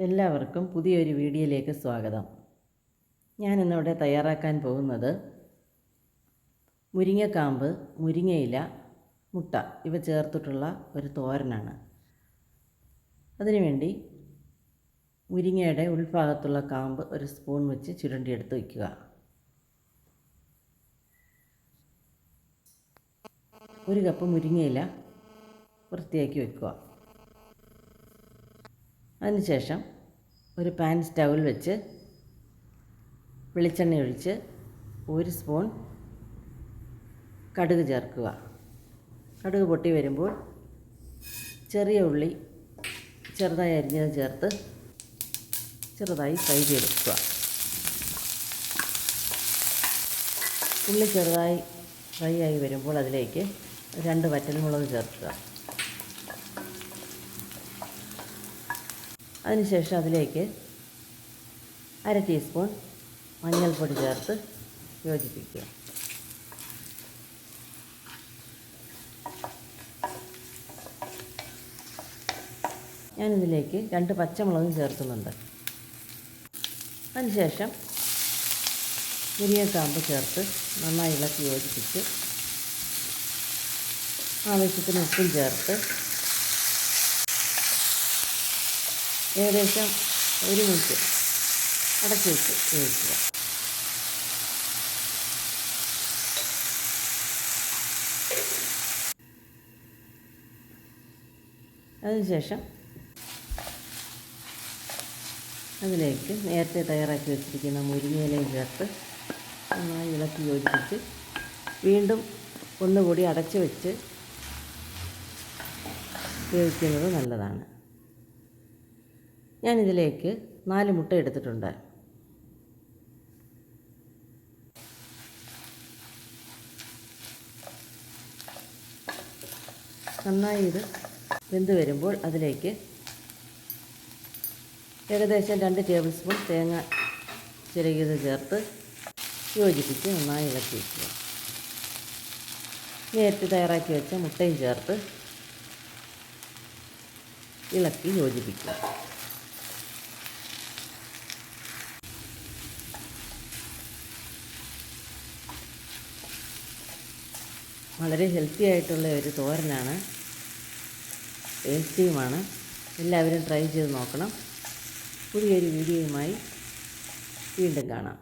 എല്ലാവർക്കും പുതിയൊരു വീഡിയോയിലേക്ക് സ്വാഗതം. ഞാനിന്നിവിടെ തയ്യാറാക്കാൻ പോകുന്നത് മുരിങ്ങക്കാമ്പ്, മുരിങ്ങയില, മുട്ട ഇവ ചേർത്തിട്ടുള്ള ഒരു തോരനാണ്. അതിനുവേണ്ടി മുരിങ്ങയുടെ ഉൾഭാഗത്തുള്ള കാമ്പ് ഒരു സ്പൂൺ വെച്ച് ചുരണ്ടിയെടുത്ത് വയ്ക്കുക. ഒരു കപ്പ് മുരിങ്ങയില വൃത്തിയാക്കി വയ്ക്കുക. അതിനുശേഷം ഒരു പാൻ സ്റ്റൗവിൽ വെച്ച് വെളിച്ചെണ്ണ ഒഴിച്ച് ഒരു സ്പൂൺ കടുക് ചേർക്കുക. കടുക് പൊട്ടി വരുമ്പോൾ ചെറിയ ഉള്ളി ചെറുതായി അരിഞ്ഞത് ചേർത്ത് ചെറുതായി ഫ്രൈ ചെയ്തെടുക്കുക. ഉള്ളി ചെറുതായി ഫ്രൈ ആയി വരുമ്പോൾ അതിലേക്ക് 2 വറ്റൽമുളക് ചേർക്കുക. അതിനുശേഷം അതിലേക്ക് 1/2 ടീസ്പൂൺ മഞ്ഞൾപ്പൊടി ചേർത്ത് യോജിപ്പിക്കുക. ഞാനിതിലേക്ക് 2 പച്ചമുളകും ചേർക്കുന്നുണ്ട്. അതിനുശേഷം മുരിങ്ങക്കാമ്പ് ചേർത്ത് നന്നായി ഇളക്കി യോജിപ്പിച്ച് ആവശ്യത്തിന് ഉപ്പും ചേർത്ത് ഏകദേശം 1 മിനിറ്റ് അടച്ചു വെച്ച് വേവിക്കുക. അതിനുശേഷം അതിലേക്ക് നേരത്തെ തയ്യാറാക്കി വെച്ചിരിക്കുന്ന മുരിങ്ങയിലയും ചേർത്ത് നന്നായി ഇളക്കി യോജിപ്പിച്ച് വീണ്ടും ഒന്നുകൂടി അടച്ചു വെച്ച് വേവിക്കുന്നത് നല്ലതാണ്. ഞാനിതിലേക്ക് 4 മുട്ട എടുത്തിട്ടുണ്ട്. നന്നായി ഇത് വെന്ത് വരുമ്പോൾ അതിലേക്ക് ഏകദേശം 2 ടേബിൾ സ്പൂൺ തേങ്ങ ചിരകിയത് ചേർത്ത് യോജിപ്പിച്ച് നന്നായി ഇളക്കി വയ്ക്കുക. നേരത്തെ തയ്യാറാക്കി വെച്ച മുട്ടയും ചേർത്ത് ഇളക്കി യോജിപ്പിക്കുക. വളരെ ഹെൽത്തി ആയിട്ടുള്ള ഒരു തോരനാണ്, ടേസ്റ്റിയുമാണ്. എല്ലാവരും ട്രൈ ചെയ്ത് നോക്കണം. പുതിയൊരു വീഡിയോയുമായി വീണ്ടും കാണാം.